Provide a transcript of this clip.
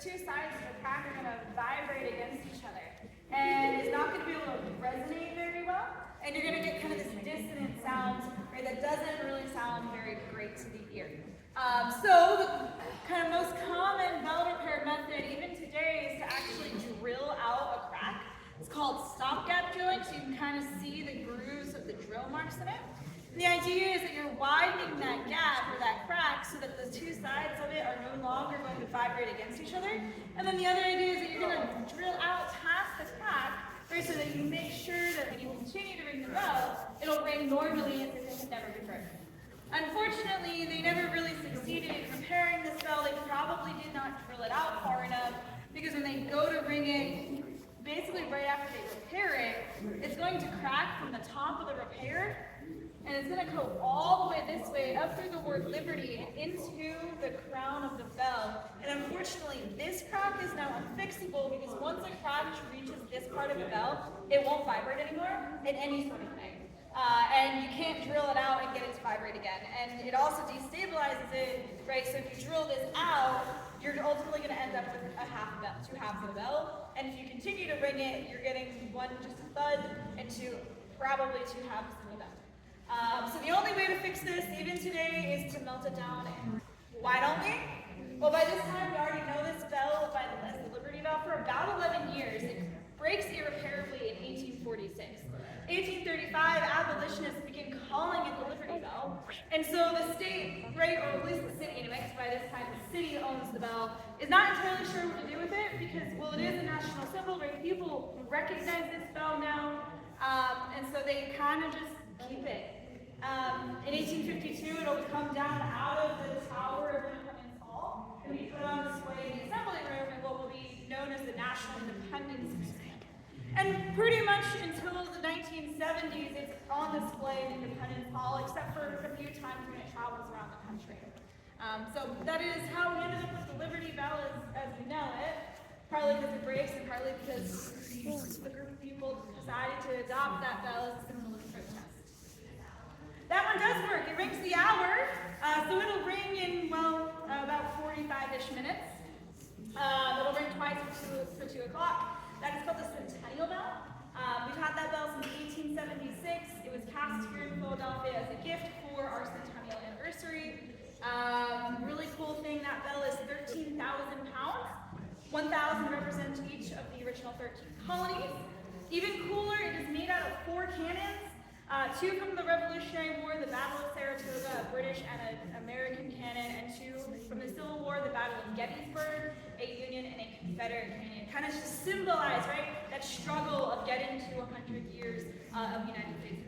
two sides of the crack are going to vibrate against each other. And it's not going to be able to resonate very well. And you're going to get kind of this dissonant sound, right, that doesn't really sound very great to the ear. So the kind of most common bell repair method, even today, is to actually drill out a crack. It's called stopgap drilling, so you can kind of see the grooves of the drill marks in it. And the idea is that you're widening that gap or that crack so that the two sides of it are no longer going to vibrate against each other. And then the other idea is that you're going to drill out past the crack, right, so that you make sure that when you continue to ring the bell, it'll ring normally as if it had never been broken. Unfortunately, they never really succeeded in repairing this bell. They probably did not drill it out far enough, because when they go to ring it, basically right after they repair it, it's going to crack from the top of the repair, and it's going to go all the way this way up through the word Liberty and into the crown of the bell. And unfortunately, this crack is now unfixable, because once a crack reaches this part of the bell, it won't vibrate anymore in any sort of thing. And you can't drill it out and get it to vibrate again. And it also destabilizes it, right? So if you drill this out, you're ultimately going to end up with a half bell, two halves of the bell. And if you continue to ring it, you're getting one just a thud and probably two halves of the bell. So the only way to fix this, even today, is to melt it down. And why don't we? Well, by this time, we already know this bell as the Liberty Bell for about 11 years. It breaks irreparably in 1846. 1835, abolitionists begin calling it the Liberty Bell, and so the state, right, or at least the city anyway, because by this time the city owns the bell, is not entirely sure what to do with it, because, well, it is a national symbol, right? People recognize this bell now, and so they kind of just keep it. In 1852, it'll come down out of the tower of Independence Hall, and be put on display in the assembly room in what will be known as the National Independence Museum. And pretty much until the 1970s, it's on display in Independence Hall, except for a few times when it travels around the country. So that is how we ended up with the Liberty Bell as we know it, partly because it breaks and partly because a group of people decided to adopt that bell as a symbol of protest. That one does work. It rings the hour, so it'll ring in, well, about 45-ish minutes. It'll ring twice for 2 o'clock. That is called the Centennial Bell. We've had that bell since 1876. It was cast here in Philadelphia as a gift for our centennial anniversary. Really cool thing, that bell is 13,000 pounds. 1,000 represent each of the original 13 colonies. Even cooler, it is made out of 4 cannons. 2 from the Revolutionary War, the Battle of Saratoga, a British and an American cannon, and 2 from the Civil War, the Battle of Gettysburg, a Union and a Confederate cannon. Kind of just symbolize, right, that struggle of getting to 100 years of United States